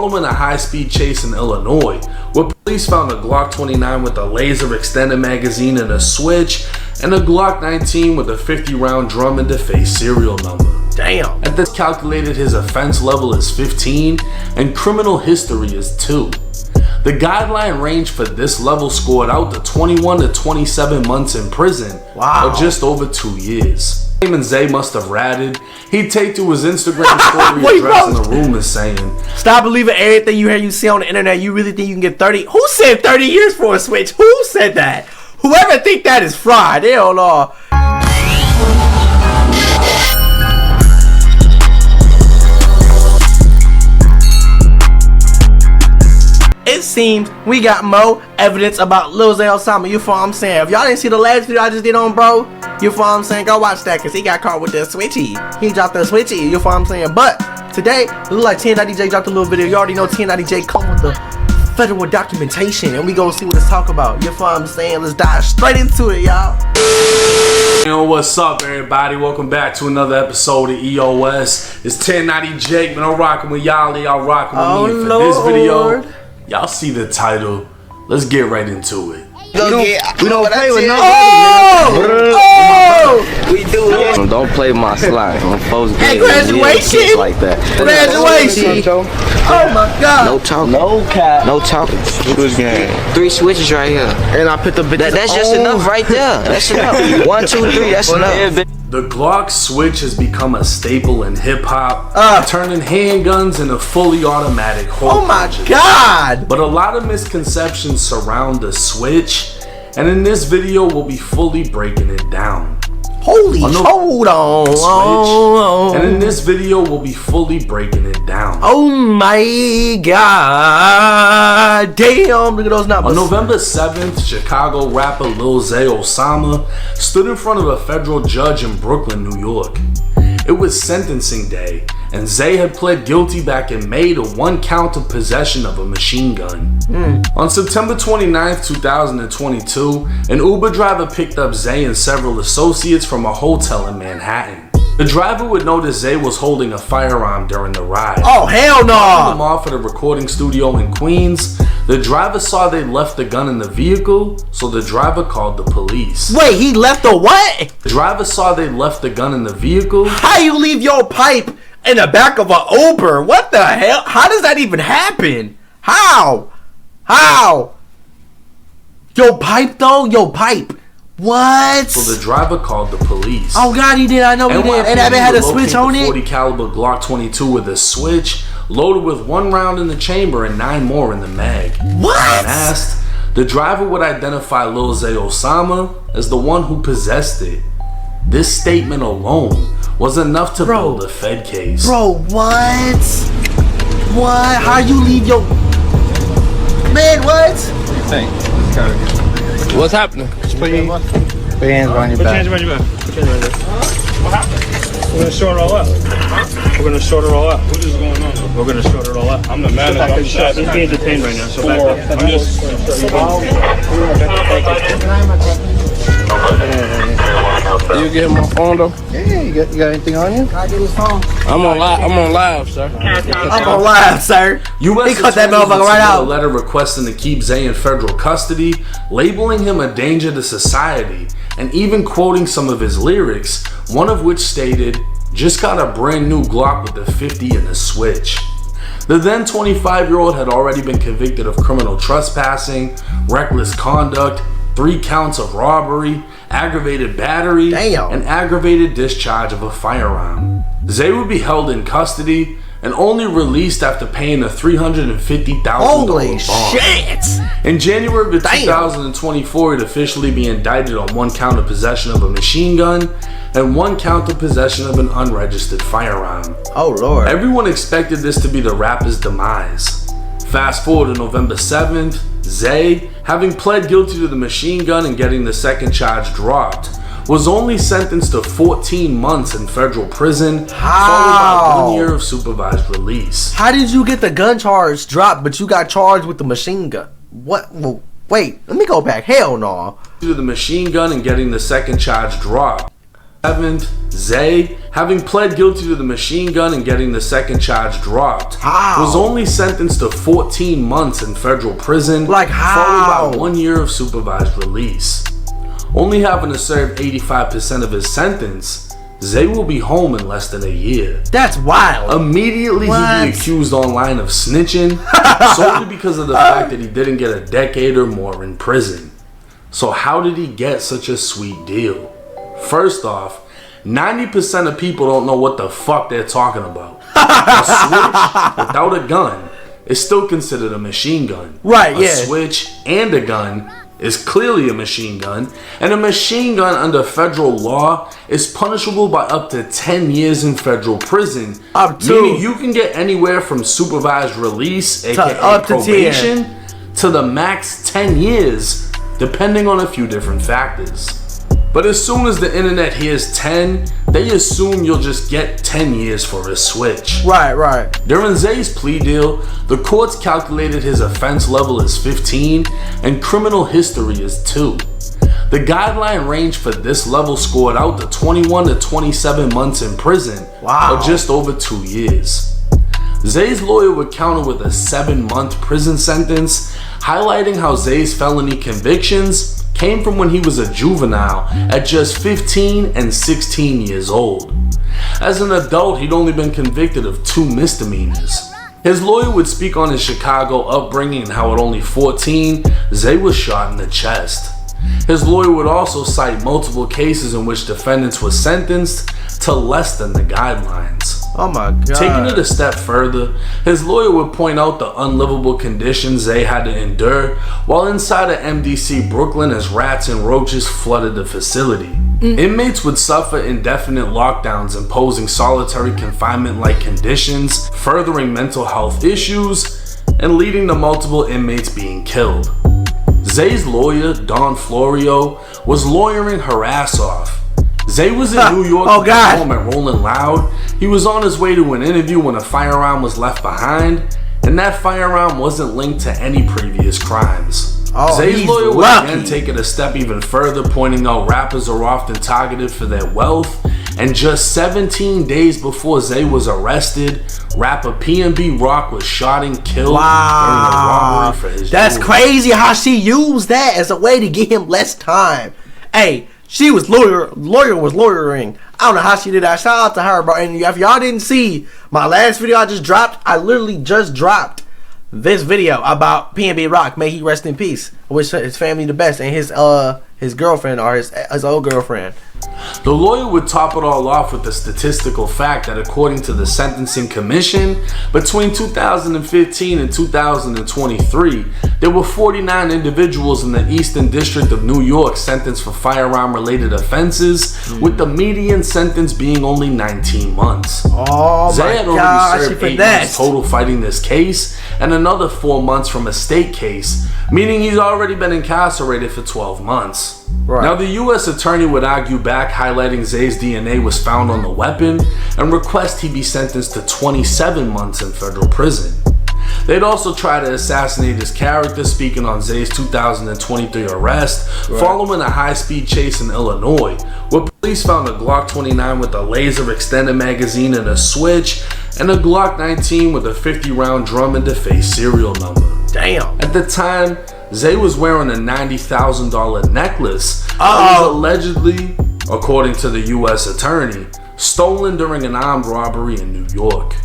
following a high-speed chase in Illinois, where police found a Glock 29 with a laser extended magazine and a switch, and a Glock 19 with a 50-round drum and deface serial number. Damn. And this calculated his offense level as 15 and criminal history as 2. The guideline range for this level scored out to 21 to 27 months in prison, wow, or just over 2 years. Him and Zay must have ratted. He'd take to his Instagram story addressing the rumors saying, "Stop believing everything you see on the internet. You really think you can get 30? Who said 30 years for a switch? Who said that? Whoever think that is fraud. Hell no." It seems we got more evidence about Lil Zay Osama. You feel what I'm saying? If y'all didn't see the last video I just did on bro, you feel what I'm saying? Go watch that, cause he got caught with the switchy. He dropped the switchy. You feel what I'm saying? But today, it look like 1090J dropped a little video. You already know 1090J come with the federal documentation, and we gonna see what it's talk about. You feel what I'm saying? Let's dive straight into it, y'all. Yo, what's up, everybody? Welcome back to another episode of EOS. It's 1090J, man. I'm rocking with y'all. Y'all rocking with me. And for this video, y'all see the title. Let's get right into it. We don't play with no. We do. Don't play my slide. Hey, graduation like that. Graduation. Oh my God. No talking. No cap. No talking. Switch game. 3 switches right here. And I put the bitches. That's just enough right there. That's enough. 1, 2, 3. That's enough. The Glock switch has become a staple in hip-hop, turning handguns into fully automatic holsters. Oh my God! But a lot of misconceptions surround the switch, and in this video we'll be fully breaking it down. Hold on. And in this video we'll be fully breaking it down. Oh my God! Damn! Look at those numbers. On November 7th, Chicago rapper Lil Zay Osama stood in front of a federal judge in Brooklyn, New York. It was sentencing day, and Zay had pled guilty back in May to 1 count of possession of a machine gun. On September 29th, 2022, an Uber driver picked up Zay and several associates from a hotel in Manhattan. The driver would notice Zay was holding a firearm during the ride. Oh, hell no! Dropping them off at a recording studio in Queens. The driver saw they left the gun in the vehicle, so the driver called the police. Wait, he left the what? The driver saw they left the gun in the vehicle. How you leave your pipe in the back of an Uber? What the hell? How does that even happen? How? Your pipe though? Your pipe. What? So the driver called the police. Oh God, he did. I know he did. And that man had a switch on it. 40 caliber Glock 22 with a switch, loaded with 1 round in the chamber and 9 more in the mag. What? When asked, the driver would identify Lil Zay Osama as the one who possessed it. This statement alone was enough to build a Fed case. Bro, what? What? How you leave your man? What? What's happening? Put your hands behind your back. What happened? We're gonna sort it all out. We're gonna sort it all out. What is going on? We're gonna sort it all out. I'm the manager. He's being detained right now. So I'm just. You get my phone though? Yeah, you got anything on you? I get his phone. I'm on live, sir. I'm on live, sir. U.S. He cut that motherfucker right out. A letter requesting to keep Zay in federal custody, labeling him a danger to society, and even quoting some of his lyrics, one of which stated, "Just got a brand new Glock with a 50 and a switch." The then 25-year-old had already been convicted of criminal trespassing, reckless conduct, 3 counts of robbery, aggravated battery, and aggravated discharge of a firearm. Zay would be held in custody and only released after paying a $350,000 Holy bond. shit! In January of 2024, he'd officially be indicted on 1 count of possession of a machine gun and 1 count of possession of an unregistered firearm. Oh Lord. Everyone expected this to be the rapper's demise. Fast forward to November 7th, Zay, having pled guilty to the machine gun and getting the 2nd charge dropped, was only sentenced to 14 months in federal prison, followed by 1 year of supervised release. How did you get the gun charge dropped, but you got charged with the machine gun? What? Well, wait, let me go back. Hell no. To the machine gun and getting the 2nd charge dropped. 7th, Zay, having pled guilty to the machine gun and getting the second charge dropped, was only sentenced to 14 months in federal prison, followed by 1 year of supervised release. Only having to serve 85% of his sentence, Zay will be home in less than a year. That's wild. Immediately he'd be accused online of snitching, solely because of the fact that he didn't get a decade or more in prison. So how did he get such a sweet deal? First off, 90% of people don't know what the fuck they're talking about. A switch without a gun is still considered a machine gun. Right, A switch and a gun is clearly a machine gun, and a machine gun under federal law is punishable by up to 10 years in federal prison. Meaning you can get anywhere from supervised release, aka probation, to the max 10 years, depending on a few different factors. But as soon as the internet hears 10, they assume you'll just get 10 years for a switch. Right. During Zay's plea deal, the courts calculated his offense level as 15 and criminal history as 2. The guideline range for this level scored out to 21 to 27 months in prison, or just over 2 years. Zay's lawyer would counter with a 7-month prison sentence, highlighting how Zay's felony convictions came from when he was a juvenile at just 15 and 16 years old. As an adult, he'd only been convicted of 2 misdemeanors. His lawyer would speak on his Chicago upbringing and how at only 14, Zay was shot in the chest. His lawyer would also cite multiple cases in which defendants were sentenced to less than the guidelines. Oh my God. Taking it a step further, his lawyer would point out the unlivable conditions Zay had to endure while inside of MDC Brooklyn as rats and roaches flooded the facility. Inmates would suffer indefinite lockdowns, imposing solitary confinement-like conditions, furthering mental health issues, and leading to multiple inmates being killed. Zay's lawyer, Don Florio, was lawyering her ass off. Zay was in New York home at Rolling Loud. He was on his way to an interview when a firearm was left behind, and that firearm wasn't linked to any previous crimes. Zay's lawyer would again take it a step even further, pointing out rappers are often targeted for their wealth, and just 17 days before Zay was arrested, rapper PNB Rock was shot and killed during a robbery for his That's jewelry. crazy how she used that as a way to get him less time. Hey, she was lawyer was lawyering. I don't know how she did that. Shout out to her, bro. And if y'all didn't see my last video I just dropped, I literally just dropped this video about PNB Rock. May he rest in peace. I wish his family the best, and his girlfriend or his old girlfriend. The lawyer would top it all off with the statistical fact that according to the Sentencing Commission, between 2015 and 2023, there were 49 individuals in the Eastern District of New York sentenced for firearm-related offenses, with the median sentence being only 19 months. Zay had already served 8 months total fighting this case, and another 4 months from a state case, meaning he's already been incarcerated for 12 months. Now the U.S. attorney would argue back, highlighting Zay's DNA was found on the weapon, and request he be sentenced to 27 months in federal prison. They'd also try to assassinate his character, speaking on Zay's 2023 arrest following a high-speed chase in Illinois, where police found a Glock 29 with a laser extended magazine and a switch, and a Glock 19 with a 50-round drum and DeFace serial number. Damn. At the time, Zay was wearing a $90,000 necklace that was allegedly, according to the U.S. attorney, stolen during an armed robbery in New York.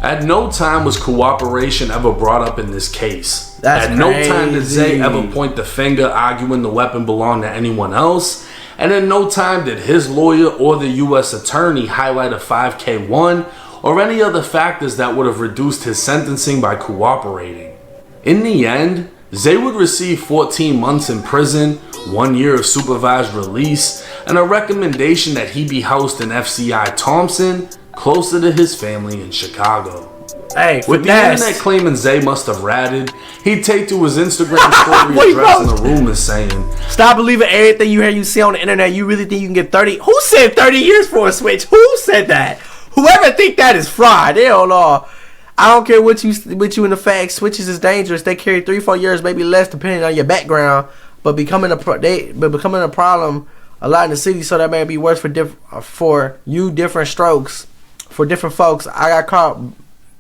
At no time was cooperation ever brought up in this case. At no time did Zay ever point the finger, arguing the weapon belonged to anyone else. And at no time did his lawyer or the U.S. attorney highlight a 5K1 or any other factors that would have reduced his sentencing by cooperating. In the end, Zay would receive 14 months in prison, 1 year of supervised release, and a recommendation that he be housed in FCI Thompson, closer to his family in Chicago. Hey, with the internet claiming Zay must have ratted, he'd take to his Instagram story addressing the rumors saying, "Stop believing everything you see on the internet. You really think you can get 30? Who said 30 years for a switch? Who said that? Whoever think that is fraud. They don't know. I don't care what you in the fact. Switches is dangerous. They carry 3-4 years, maybe less, depending on your background. But becoming a problem a lot in the city, so that may be worse for you. Different strokes for different folks. I caught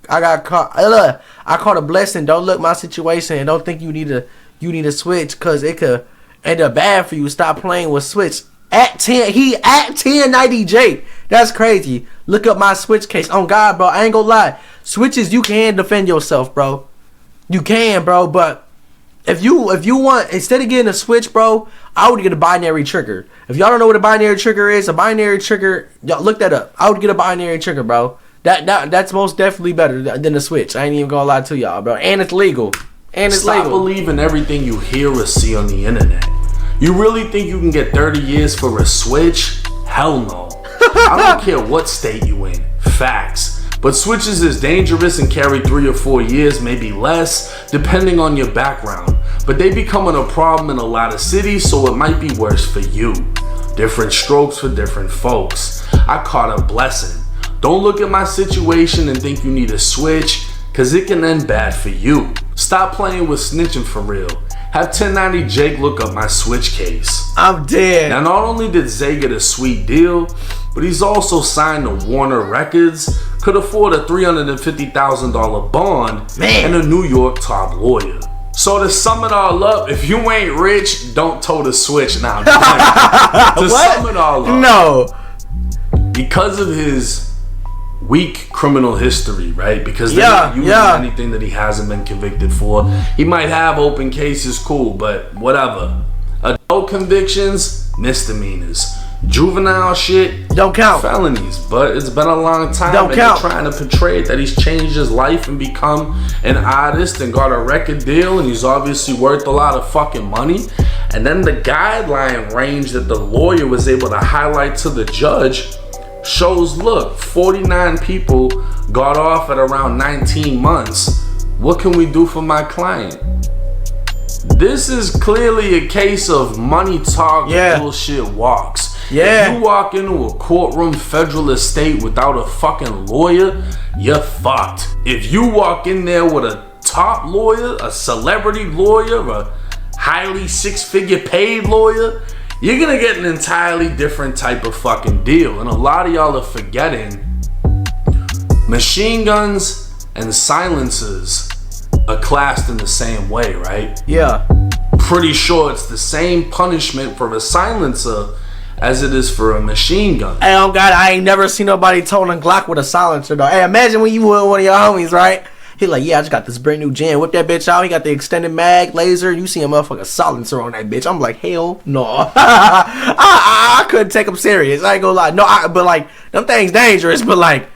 a blessing. Don't look my situation and don't think you need to switch, cause it could end up bad for you. Stop playing with switch. At 10, he at 1090J. That's crazy. Look up my switch case. On God, bro, I ain't gonna lie. Switches, you can defend yourself, bro. You can, bro. But if you want, instead of getting a switch, bro, I would get a binary trigger. If y'all don't know what a binary trigger is, y'all look that up. I would get a binary trigger, bro. That's most definitely better than a switch. I ain't even gonna lie to y'all, bro. And it's legal. Stop believing everything you hear or see on the internet. You really think you can get 30 years for a switch? Hell no. I don't care what state you in. Facts. But switches is dangerous and carry 3 or 4 years, maybe less, depending on your background. But they becoming a problem in a lot of cities, so it might be worse for you. Different strokes for different folks. I caught a blessing. Don't look at my situation and think you need a switch, cause it can end bad for you. Stop playing with snitching for real. Have 1090 Jake look up my switch case. I'm dead. Now, not only did Zay get a sweet deal, but he's also signed to Warner Records, could afford a $350,000 bond, and a New York top lawyer. So to sum it all up, if you ain't rich, don't tow the switch. Now, to sum it all up, no, because of his weak criminal history, right? Because they're not using anything that he hasn't been convicted for. He might have open cases, cool, but whatever. Adult convictions, misdemeanors. Juvenile shit, don't count. Felonies. But it's been a long time. Don't count. They're trying to portray that he's changed his life and become an artist and got a record deal, and he's obviously worth a lot of fucking money. And then the guideline range that the lawyer was able to highlight to the judge shows, look, 49 people got off at around 19 months. What can we do for my client? This is clearly a case of money talk, bullshit walks. If you walk into a courtroom, federal estate without a fucking lawyer, you're fucked. If you walk in there with a top lawyer, a celebrity lawyer, a highly six-figure paid lawyer, you're gonna get an entirely different type of fucking deal. And a lot of y'all are forgetting machine guns and silencers are classed in the same way, right? Yeah. Pretty sure it's the same punishment for a silencer as it is for a machine gun. Hey, oh God, I ain't never seen nobody towing a Glock with a silencer though. Hey, imagine when you with one of your homies, right? He like, yeah, I just got this brand new jam. Whip that bitch out. He got the extended mag, laser. You see a motherfucking silencer on that bitch. I'm like, hell no. I couldn't take him serious. I ain't gonna lie. No, but like, them things dangerous. But like,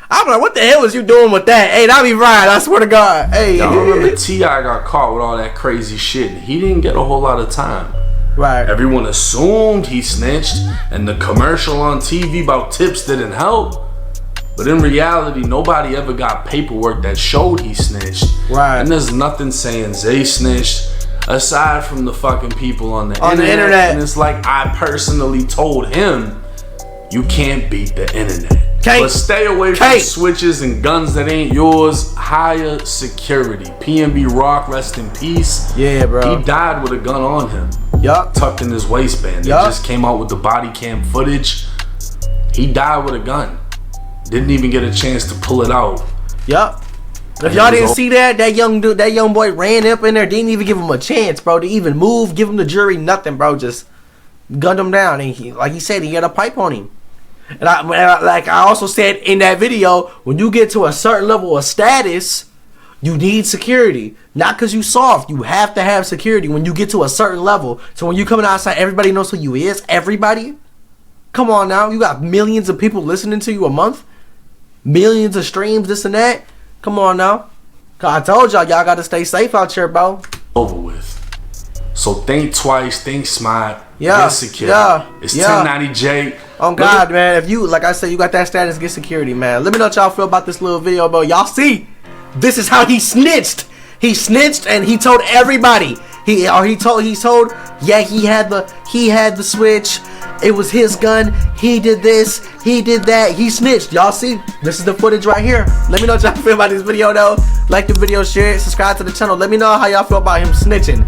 I'm like, what the hell was you doing with that? Hey, that be right. I swear to God. Hey, y'all remember T.I. got caught with all that crazy shit. He didn't get a whole lot of time. Right. Everyone assumed he snitched, and the commercial on TV about tips didn't help. But in reality, nobody ever got paperwork that showed he snitched. Right. And there's nothing saying Zay snitched aside from the fucking people on the internet. And it's like, I personally told him, you can't beat the internet. But stay away from switches and guns that ain't yours. Hire security. PNB Rock, rest in peace. Yeah, bro. He died with a gun on him. Yup. Tucked in his waistband. They just came out with the body cam footage. He died with a gun. Didn't even get a chance to pull it out. Yup. If y'all didn't see that young dude, that young boy ran up in there, didn't even give him a chance, bro, to even move, give him the jury, nothing, bro. Just gunned him down. And he, like he said, he had a pipe on him. And like I also said in that video, when you get to a certain level of status, you need security. Not because you soft. You have to have security when you get to a certain level. So when you coming outside, everybody knows who you is. Everybody. Come on now. You got millions of people listening to you a month. Millions of streams, this and that. Come on now. I told y'all got to stay safe out here, bro. Over with. So think twice, think smart, get security. It's 1090J. Oh God, man, if you, like I said, you got that status, get security, man. Let me know what y'all feel about this little video, bro. Y'all see, this is how he snitched. He snitched and he told everybody. He told, yeah, he had the switch. It was his gun. He did this. He did that. He snitched. Y'all see, this is the footage right here. Let me know what y'all feel about this video, though. Like the video, share it, subscribe to the channel. Let me know how y'all feel about him snitching.